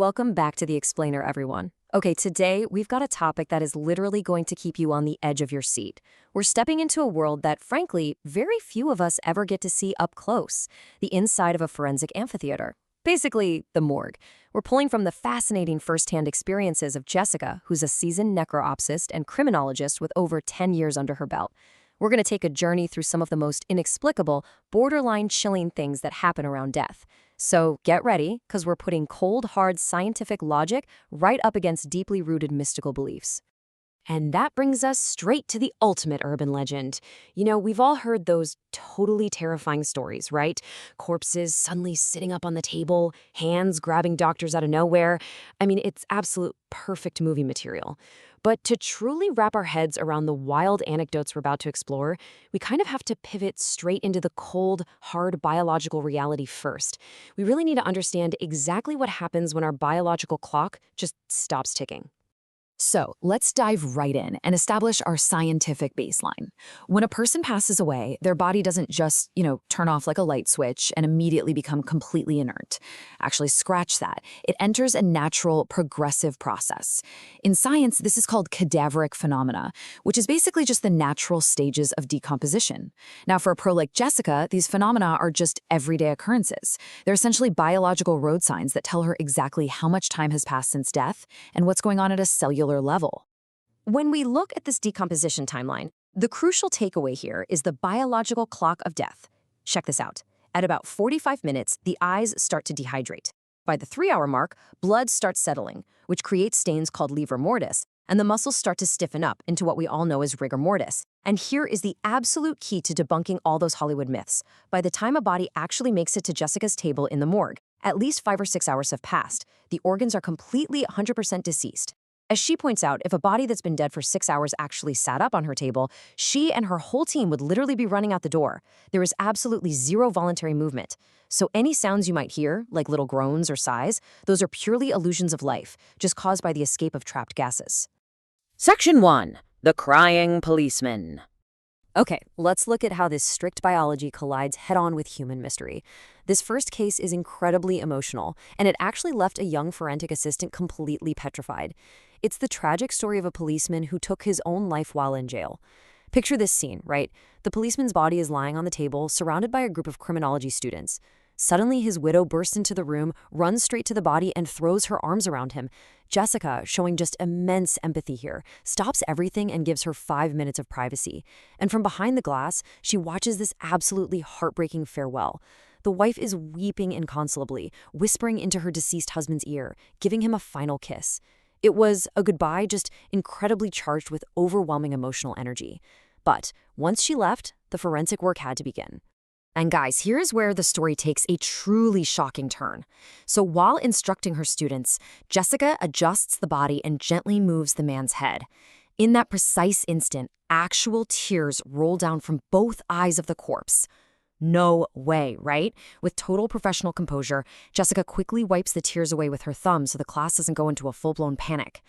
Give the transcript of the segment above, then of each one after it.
Welcome back to The Explainer, everyone. Okay, today we've got a topic that is literally going to keep you on the edge of your seat. We're stepping into a world that, frankly, very few of us ever get to see up close, the inside of a forensic amphitheater. Basically, the morgue. We're pulling from the fascinating firsthand experiences of Jessica, who's a seasoned necropsist and criminologist with over 10 years under her belt. We're going to take a journey through some of the most inexplicable, borderline chilling things that happen around death. So get ready, because we're putting cold, hard scientific logic right up against deeply rooted mystical beliefs. And that brings us straight to the ultimate urban legend. We've all heard those totally terrifying stories, right? Corpses suddenly sitting up on the table, hands grabbing doctors out of nowhere. I mean, it's absolute perfect movie material. But to truly wrap our heads around the wild anecdotes we're about to explore, we kind of have to pivot straight into the cold, hard biological reality first. We really need to understand exactly what happens when our biological clock just stops ticking. So let's dive right in and establish our scientific baseline. When a person passes away, their body doesn't just, turn off like a light switch and immediately become completely inert. Actually, scratch that. It enters a natural, progressive process. In science, this is called cadaveric phenomena, which is basically just the natural stages of decomposition. Now, for a pro like Jessica, these phenomena are just everyday occurrences. They're essentially biological road signs that tell her exactly how much time has passed since death and what's going on at a cellular level. When we look at this decomposition timeline, the crucial takeaway here is the biological clock of death. Check this out. At about 45 minutes, the eyes start to dehydrate. By the 3-hour mark, blood starts settling, which creates stains called livor mortis, and the muscles start to stiffen up into what we all know as rigor mortis. And here is the absolute key to debunking all those Hollywood myths. By the time a body actually makes it to Jessica's table in the morgue, at least 5 or 6 hours have passed. The organs are completely 100% deceased. As she points out, if a body that's been dead for 6 hours actually sat up on her table, she and her whole team would literally be running out the door. There is absolutely zero voluntary movement. So any sounds you might hear, like little groans or sighs, those are purely illusions of life, just caused by the escape of trapped gases. Section 1. The Crying Policeman. Okay, let's look at how this strict biology collides head-on with human mystery. This first case is incredibly emotional, and it actually left a young forensic assistant completely petrified. It's the tragic story of a policeman who took his own life while in jail. Picture this scene, right? The policeman's body is lying on the table, surrounded by a group of criminology students. Suddenly, his widow bursts into the room, runs straight to the body, and throws her arms around him. Jessica, showing just immense empathy here, stops everything and gives her 5 minutes of privacy. And from behind the glass, she watches this absolutely heartbreaking farewell. The wife is weeping inconsolably, whispering into her deceased husband's ear, giving him a final kiss. It was a goodbye just incredibly charged with overwhelming emotional energy. But once she left, the forensic work had to begin. And guys, here's where the story takes a truly shocking turn. So while instructing her students, Jessica adjusts the body and gently moves the man's head. In that precise instant, actual tears roll down from both eyes of the corpse. No way, right? With total professional composure, Jessica quickly wipes the tears away with her thumb so the class doesn't go into a full-blown panic.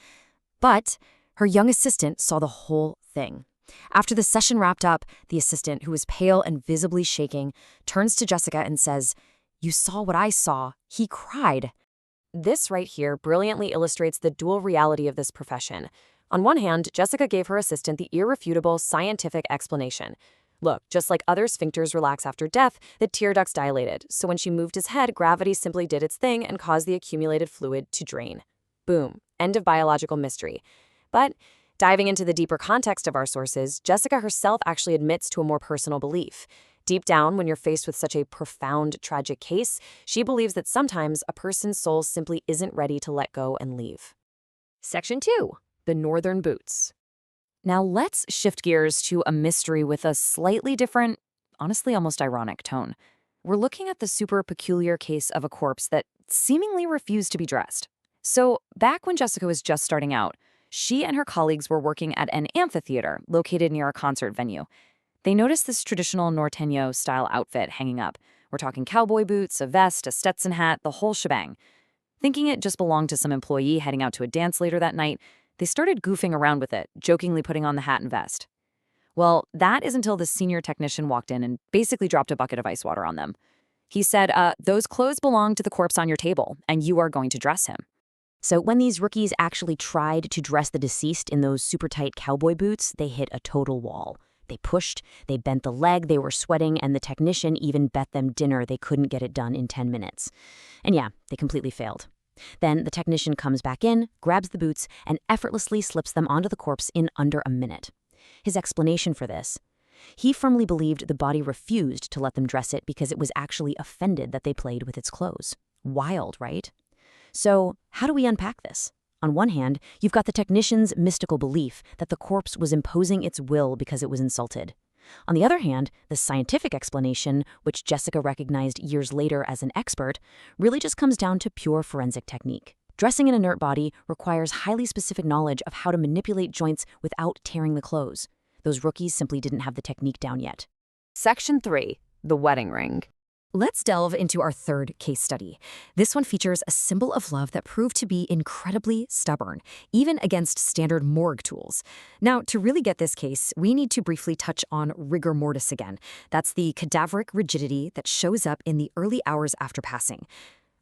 But her young assistant saw the whole thing. After the session wrapped up, the assistant, who was pale and visibly shaking, turns to Jessica and says, "You saw what I saw. He cried." This right here brilliantly illustrates the dual reality of this profession. On one hand, Jessica gave her assistant the irrefutable scientific explanation. Look, just like other sphincters relax after death, the tear ducts dilated, so when she moved his head, gravity simply did its thing and caused the accumulated fluid to drain. Boom. End of biological mystery. But diving into the deeper context of our sources, Jessica herself actually admits to a more personal belief. Deep down, when you're faced with such a profound, tragic case, she believes that sometimes a person's soul simply isn't ready to let go and leave. Section 2. The Northern Boots. Now let's shift gears to a mystery with a slightly different, honestly almost ironic tone. We're looking at the super peculiar case of a corpse that seemingly refused to be dressed. So back when Jessica was just starting out, she and her colleagues were working at an amphitheater located near a concert venue. They noticed this traditional Norteño-style outfit hanging up. We're talking cowboy boots, a vest, a Stetson hat, the whole shebang. Thinking it just belonged to some employee heading out to a dance later that night, they started goofing around with it, jokingly putting on the hat and vest. Well, that is until the senior technician walked in and basically dropped a bucket of ice water on them. He said, those clothes belong to the corpse on your table, and you are going to dress him. So when these rookies actually tried to dress the deceased in those super tight cowboy boots, they hit a total wall. They pushed, they bent the leg, they were sweating, and the technician even bet them dinner they couldn't get it done in 10 minutes. And yeah, they completely failed. Then the technician comes back in, grabs the boots, and effortlessly slips them onto the corpse in under a minute. His explanation for this: he firmly believed the body refused to let them dress it because it was actually offended that they played with its clothes. Wild, right? So, how do we unpack this? On one hand, you've got the technician's mystical belief that the corpse was imposing its will because it was insulted. On the other hand, the scientific explanation, which Jessica recognized years later as an expert, really just comes down to pure forensic technique. Dressing an inert body requires highly specific knowledge of how to manipulate joints without tearing the clothes. Those rookies simply didn't have the technique down yet. Section 3. The wedding ring. Let's delve into our third case study. This one features a symbol of love that proved to be incredibly stubborn, even against standard morgue tools. Now, to really get this case, we need to briefly touch on rigor mortis again. That's the cadaveric rigidity that shows up in the early hours after passing.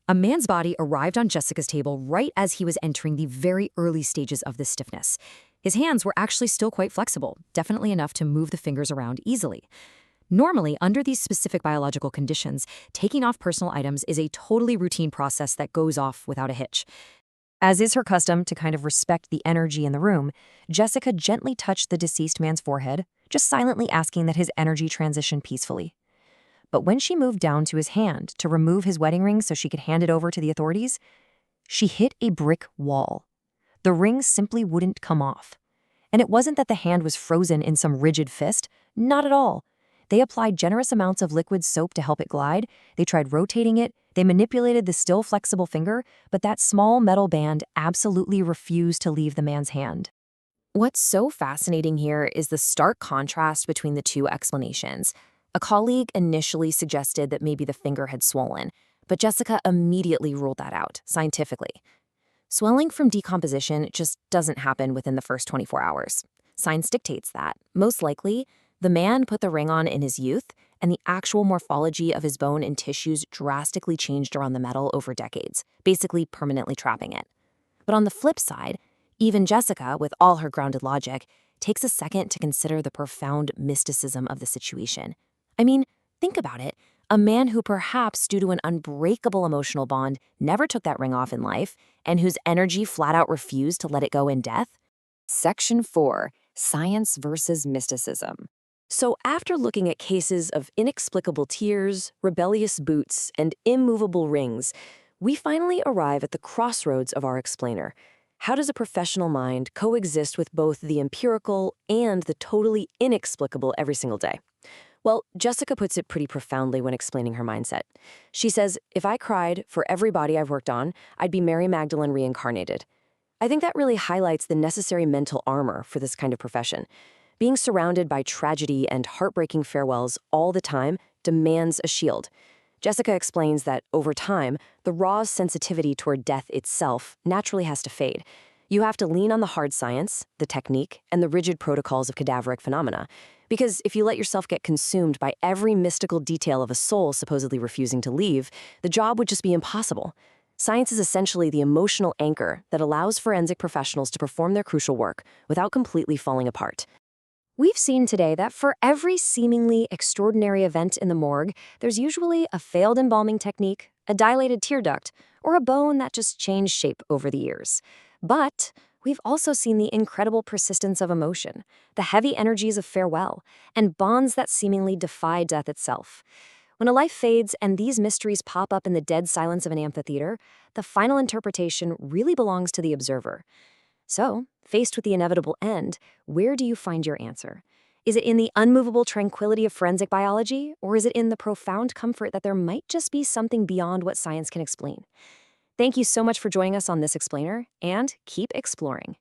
A man's body arrived on Jessica's table right as he was entering the very early stages of this stiffness. His hands were actually still quite flexible, definitely enough to move the fingers around easily. Normally, under these specific biological conditions, taking off personal items is a totally routine process that goes off without a hitch. As is her custom to kind of respect the energy in the room, Jessica gently touched the deceased man's forehead, just silently asking that his energy transition peacefully. But when she moved down to his hand to remove his wedding ring so she could hand it over to the authorities, she hit a brick wall. The ring simply wouldn't come off. And it wasn't that the hand was frozen in some rigid fist, not at all. They applied generous amounts of liquid soap to help it glide, they tried rotating it, they manipulated the still flexible finger, but that small metal band absolutely refused to leave the man's hand. What's so fascinating here is the stark contrast between the two explanations. A colleague initially suggested that maybe the finger had swollen, but Jessica immediately ruled that out, scientifically. Swelling from decomposition just doesn't happen within the first 24 hours. Science dictates that, most likely, the man put the ring on in his youth, and the actual morphology of his bone and tissues drastically changed around the metal over decades, basically permanently trapping it. But on the flip side, even Jessica, with all her grounded logic, takes a second to consider the profound mysticism of the situation. I mean, think about it. A man who perhaps, due to an unbreakable emotional bond, never took that ring off in life, and whose energy flat out refused to let it go in death? Section 4. Science versus mysticism. So after looking at cases of inexplicable tears, rebellious boots, and immovable rings, we finally arrive at the crossroads of our explainer. How does a professional mind coexist with both the empirical and the totally inexplicable every single day? Well, Jessica puts it pretty profoundly when explaining her mindset. She says, if I cried for every body I've worked on, I'd be Mary Magdalene reincarnated. I think that really highlights the necessary mental armor for this kind of profession. Being surrounded by tragedy and heartbreaking farewells all the time demands a shield. Jessica explains that, over time, the raw sensitivity toward death itself naturally has to fade. You have to lean on the hard science, the technique, and the rigid protocols of cadaveric phenomena. Because if you let yourself get consumed by every mystical detail of a soul supposedly refusing to leave, the job would just be impossible. Science is essentially the emotional anchor that allows forensic professionals to perform their crucial work without completely falling apart. We've seen today that for every seemingly extraordinary event in the morgue, there's usually a failed embalming technique, a dilated tear duct, or a bone that just changed shape over the years. But we've also seen the incredible persistence of emotion, the heavy energies of farewell, and bonds that seemingly defy death itself. When a life fades and these mysteries pop up in the dead silence of an amphitheater, the final interpretation really belongs to the observer. So, faced with the inevitable end, where do you find your answer? Is it in the unmovable tranquility of forensic biology, or is it in the profound comfort that there might just be something beyond what science can explain? Thank you so much for joining us on this explainer, and keep exploring.